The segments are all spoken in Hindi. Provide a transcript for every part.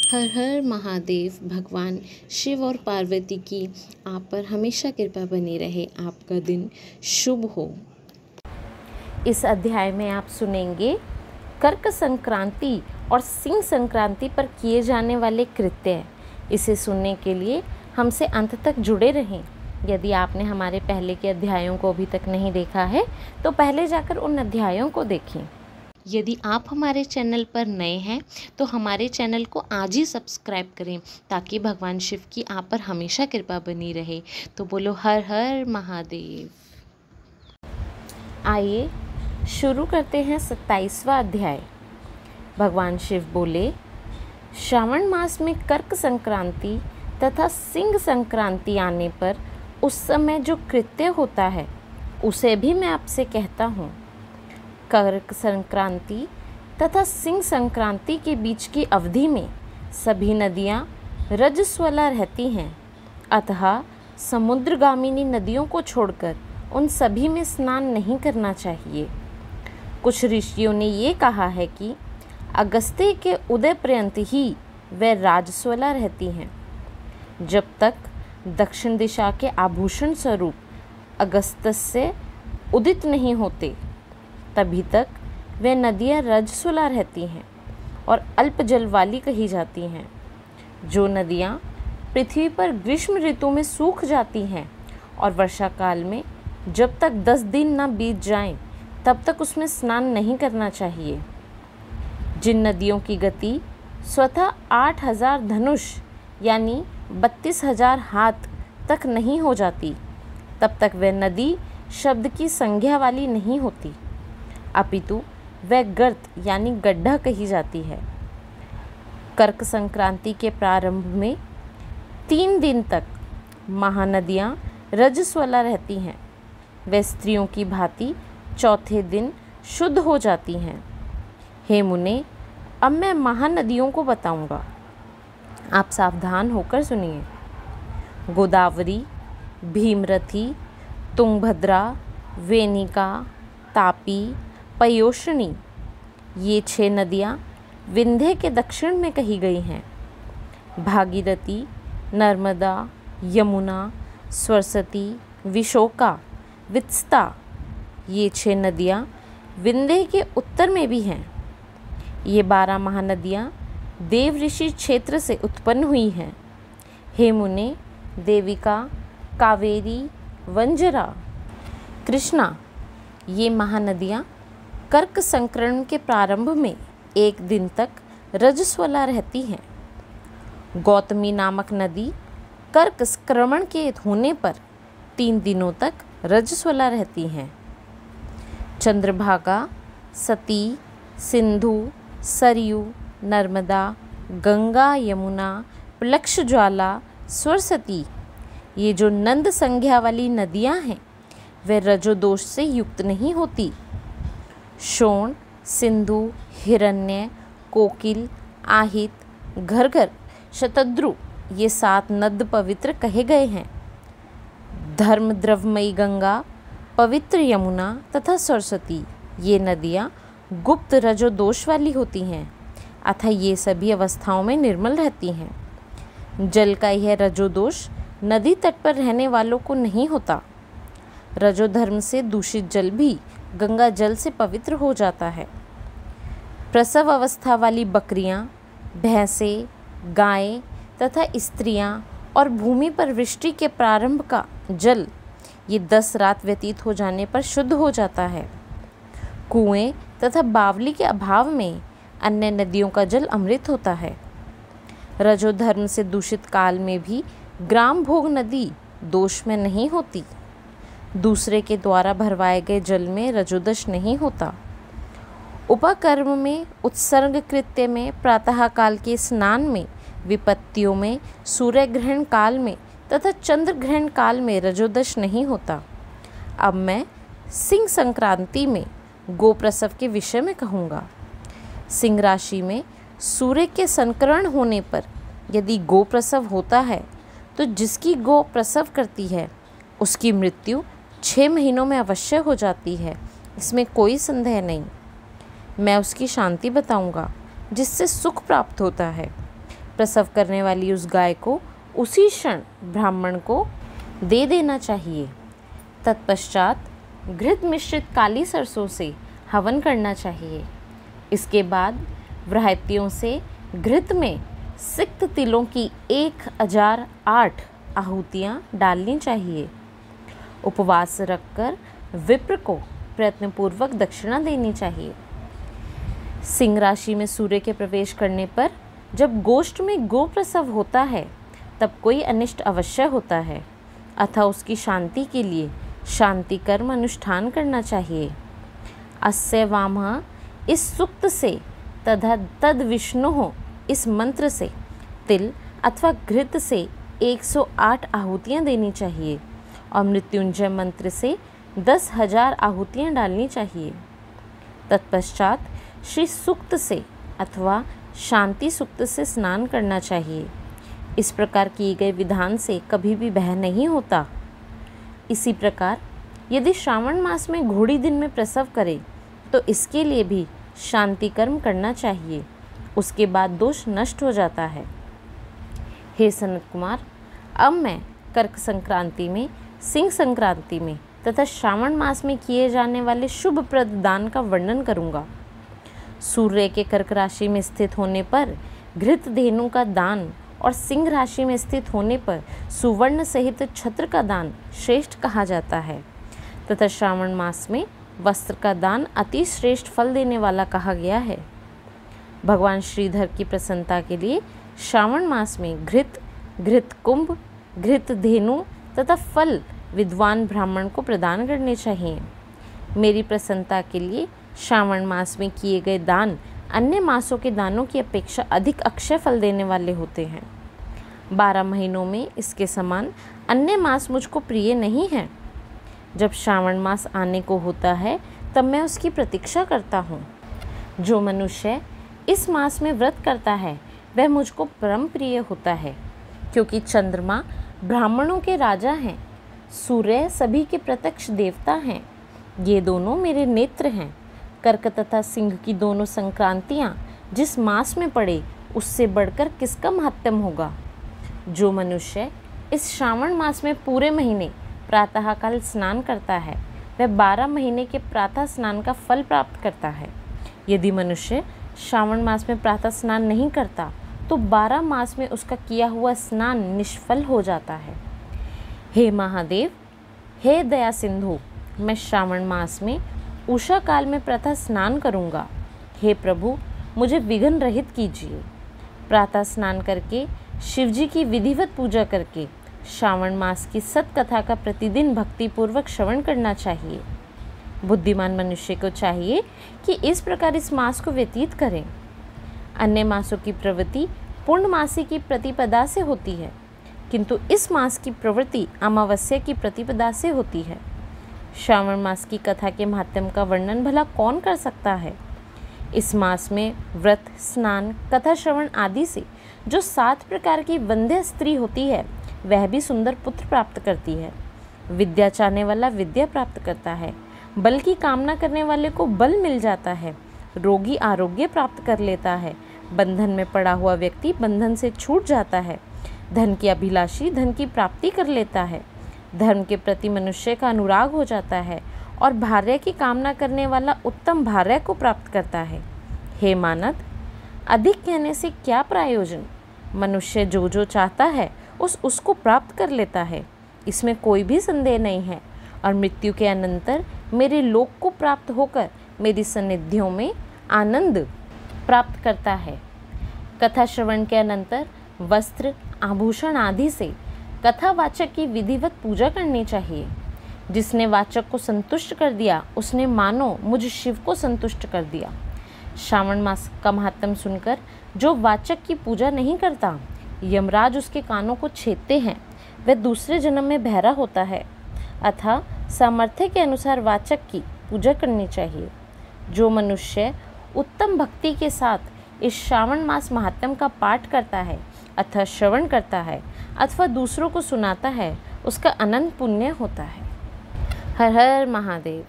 हर हर महादेव। भगवान शिव और पार्वती की आप पर हमेशा कृपा बनी रहे। आपका दिन शुभ हो। इस अध्याय में आप सुनेंगे कर्क संक्रांति और सिंह संक्रांति पर किए जाने वाले कृत्य। इसे सुनने के लिए हमसे अंत तक जुड़े रहें। यदि आपने हमारे पहले के अध्यायों को अभी तक नहीं देखा है तो पहले जाकर उन अध्यायों को देखें। यदि आप हमारे चैनल पर नए हैं तो हमारे चैनल को आज ही सब्सक्राइब करें ताकि भगवान शिव की आप पर हमेशा कृपा बनी रहे। तो बोलो हर हर महादेव। आइए शुरू करते हैं 27वां अध्याय। भगवान शिव बोले, श्रावण मास में कर्क संक्रांति तथा सिंह संक्रांति आने पर उस समय जो कृत्य होता है उसे भी मैं आपसे कहता हूँ। कर्क संक्रांति तथा सिंह संक्रांति के बीच की अवधि में सभी नदियाँ रजस्वला रहती हैं, अतः समुद्रगामिनी नदियों को छोड़कर उन सभी में स्नान नहीं करना चाहिए। कुछ ऋषियों ने ये कहा है कि अगस्त्य के उदय पर्यंत ही वे राजस्वला रहती हैं। जब तक दक्षिण दिशा के आभूषण स्वरूप अगस्त्य से उदित नहीं होते तभी तक वे नदियाँ रजस्वला रहती हैं और अल्प जल वाली कही जाती हैं। जो नदियाँ पृथ्वी पर ग्रीष्म ऋतु में सूख जाती हैं और वर्षा काल में जब तक 10 दिन न बीत जाएं तब तक उसमें स्नान नहीं करना चाहिए। जिन नदियों की गति स्वतः 8000 धनुष यानी 32,000 हाथ तक नहीं हो जाती तब तक वह नदी शब्द की संज्ञा वाली नहीं होती, अपितु वह गर्त यानी गड्ढा कही जाती है। कर्क संक्रांति के प्रारंभ में 3 दिन तक महानदियाँ रजस्वला रहती हैं। वे स्त्रियों की भांति चौथे दिन शुद्ध हो जाती हैं। हे मुने, अब मैं महानदियों को बताऊंगा, आप सावधान होकर सुनिए। गोदावरी, भीमरथी, तुंगभद्रा, वेनिका, तापी, पयोष्णी, ये 6 नदियाँ विंध्य के दक्षिण में कही गई हैं। भागीरथी, नर्मदा, यमुना, सरस्वती, विशोका, वित्सता, ये 6 नदियाँ विंध्य के उत्तर में भी हैं। ये 12 महानदियाँ देव ऋषि क्षेत्र से उत्पन्न हुई हैं। हे मुने, देविका, कावेरी, वंजरा, कृष्णा, ये महानदियाँ कर्क संक्रमण के प्रारंभ में 1 दिन तक रजस्वला रहती हैं। गौतमी नामक नदी कर्क संक्रमण के होने पर 3 दिनों तक रजस्वला रहती हैं। चंद्रभागा, सती, सिंधु, सरयू, नर्मदा, गंगा, यमुना, प्लक्ष ज्वाला, सरस्वती, ये जो नंद संज्ञा वाली नदियाँ हैं वे रजोदोष से युक्त नहीं होती। शोण, सिंधु, हिरण्य, कोकिल, आहित, घरघर, शतद्रु, ये 7 नद पवित्र कहे गए हैं। धर्म द्रवमयी गंगा, पवित्र यमुना तथा सरस्वती, ये नदियाँ गुप्त रजोदोष वाली होती हैं, अतः ये सभी अवस्थाओं में निर्मल रहती हैं। जल का यह रजोदोष नदी तट पर रहने वालों को नहीं होता। रजोधर्म से दूषित जल भी गंगा जल से पवित्र हो जाता है। प्रसव अवस्था वाली बकरियां, भैंसें, गायें तथा स्त्रियां और भूमि पर वृष्टि के प्रारंभ का जल ये 10 रात व्यतीत हो जाने पर शुद्ध हो जाता है। कुएं तथा बावली के अभाव में अन्य नदियों का जल अमृत होता है। रजोधर्म से दूषित काल में भी ग्राम भोग नदी दोष में नहीं होती। दूसरे के द्वारा भरवाए गए जल में रजोदोष नहीं होता। उपकर्म में, उत्सर्ग कृत्य में, प्रातः काल के स्नान में, विपत्तियों में, सूर्य ग्रहण काल में तथा चंद्र ग्रहण काल में रजोदोष नहीं होता। अब मैं सिंह संक्रांति में गोप्रसव के विषय में कहूँगा। सिंह राशि में सूर्य के संकरण होने पर यदि गोप्रसव होता है तो जिसकी गो प्रसव करती है उसकी मृत्यु 6 महीनों में अवश्य हो जाती है, इसमें कोई संदेह नहीं। मैं उसकी शांति बताऊंगा जिससे सुख प्राप्त होता है। प्रसव करने वाली उस गाय को उसी क्षण ब्राह्मण को दे देना चाहिए। तत्पश्चात घृत मिश्रित काली सरसों से हवन करना चाहिए। इसके बाद व्राह्यतियों से घृत में सिक्त तिलों की 1008 आहुतियाँ डालनी चाहिए। उपवास रखकर विप्र को प्रयत्नपूर्वक दक्षिणा देनी चाहिए। सिंह राशि में सूर्य के प्रवेश करने पर जब गोष्ठ में गो प्रसव होता है तब कोई अनिष्ट अवश्य होता है, अतः उसकी शांति के लिए शांति कर्म अनुष्ठान करना चाहिए। अस्य वामः इस सूक्त से तथा तद विष्णु इस मंत्र से तिल अथवा घृत से 108 आहुतियाँ देनी चाहिए और मृत्युंजय मंत्र से 10,000 आहुतियाँ डालनी चाहिए। तत्पश्चात श्री सूक्त से अथवा शांति सूक्त से स्नान करना चाहिए। इस प्रकार किए गए विधान से कभी भी भय नहीं होता। इसी प्रकार यदि श्रावण मास में घोड़ी दिन में प्रसव करे तो इसके लिए भी शांति कर्म करना चाहिए, उसके बाद दोष नष्ट हो जाता है। हे सनत कुमार, अब मैं कर्क संक्रांति में, सिंह संक्रांति में तथा श्रावण मास में किए जाने वाले शुभ प्रद दान का वर्णन करूँगा। सूर्य के कर्क राशि में स्थित होने पर घृत धेनु का दान और सिंह राशि में स्थित होने पर सुवर्ण सहित छत्र का दान श्रेष्ठ कहा जाता है तथा श्रावण मास में वस्त्र का दान अति श्रेष्ठ फल देने वाला कहा गया है। भगवान श्रीधर की प्रसन्नता के लिए श्रावण मास में घृत कुंभ, घृत धेनु तथा फल विद्वान ब्राह्मण को प्रदान करने चाहिए। मेरी प्रसन्नता के लिए श्रावण मास में किए गए दान अन्य मासों के दानों की अपेक्षा अधिक अक्षय फल देने वाले होते हैं। 12 महीनों में इसके समान अन्य मास मुझको प्रिय नहीं है। जब श्रावण मास आने को होता है तब मैं उसकी प्रतीक्षा करता हूँ। जो मनुष्य इस मास में व्रत करता है वह मुझको परम प्रिय होता है, क्योंकि चंद्रमा ब्राह्मणों के राजा हैं, सूर्य सभी के प्रत्यक्ष देवता हैं। ये दोनों मेरे नेत्र हैं। कर्क तथा सिंह की दोनों संक्रांतियाँ जिस मास में पड़े उससे बढ़कर किसका महत्तम होगा। जो मनुष्य इस श्रावण मास में पूरे महीने प्रातःकाल स्नान करता है वह 12 महीने के प्रातः स्नान का फल प्राप्त करता है। यदि मनुष्य श्रावण मास में प्रातः स्नान नहीं करता तो 12 मास में उसका किया हुआ स्नान निष्फल हो जाता है। हे महादेव, हे दया सिंधु, मैं श्रावण मास में उषा काल में प्रातः स्नान करूँगा। हे प्रभु, मुझे विघ्न रहित कीजिए। प्रातः स्नान करके शिवजी की विधिवत पूजा करके श्रावण मास की सत्कथा का प्रतिदिन भक्तिपूर्वक श्रवण करना चाहिए। बुद्धिमान मनुष्य को चाहिए कि इस प्रकार इस मास को व्यतीत करें। अन्य मासों की प्रवृत्ति पूर्णमासी की प्रतिपदा से होती है, किंतु इस मास की प्रवृत्ति अमावस्या की प्रतिपदा से होती है। श्रावण मास की कथा के महात्म्य का वर्णन भला कौन कर सकता है। इस मास में व्रत, स्नान, कथा श्रवण आदि से जो 7 प्रकार की वंध्य स्त्री होती है वह भी सुंदर पुत्र प्राप्त करती है। विद्या चाहने वाला विद्या प्राप्त करता है, बल की कामना करने वाले को बल मिल जाता है, रोगी आरोग्य प्राप्त कर लेता है, बंधन में पड़ा हुआ व्यक्ति बंधन से छूट जाता है, धन की अभिलाषी धन की प्राप्ति कर लेता है, धर्म के प्रति मनुष्य का अनुराग हो जाता है और भार्य की कामना करने वाला उत्तम भार्य को प्राप्त करता है। हे मानद, अधिक कहने से क्या प्रयोजन। मनुष्य जो जो चाहता है उसको प्राप्त कर लेता है, इसमें कोई भी संदेह नहीं है, और मृत्यु के अनंतर मेरे लोक को प्राप्त होकर मेरी सन्निधियों में आनंद प्राप्त करता है। कथा श्रवण के अनंतर वस्त्र, आभूषण आदि से कथावाचक की विधिवत पूजा करनी चाहिए। जिसने वाचक को संतुष्ट कर दिया उसने मानो मुझ शिव को संतुष्ट कर दिया। श्रावण मास का महात्म्य सुनकर जो वाचक की पूजा नहीं करता, यमराज उसके कानों को छेदते हैं, वह दूसरे जन्म में बहरा होता है। अतः सामर्थ्य के अनुसार वाचक की पूजा करनी चाहिए। जो मनुष्य उत्तम भक्ति के साथ इस श्रावण मास महात्म्य का पाठ करता है अथवा श्रवण करता है अथवा दूसरों को सुनाता है, उसका अनंत पुण्य होता है। हर हर महादेव।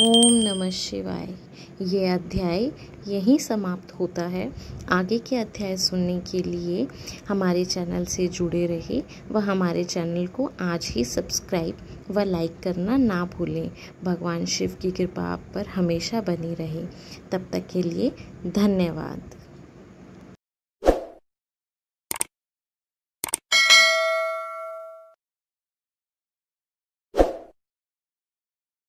ओम नमः शिवाय। ये अध्याय यहीं समाप्त होता है। आगे के अध्याय सुनने के लिए हमारे चैनल से जुड़े रहे व हमारे चैनल को आज ही सब्सक्राइब व लाइक करना ना भूलें। भगवान शिव की कृपा आप पर हमेशा बनी रहे। तब तक के लिए धन्यवाद।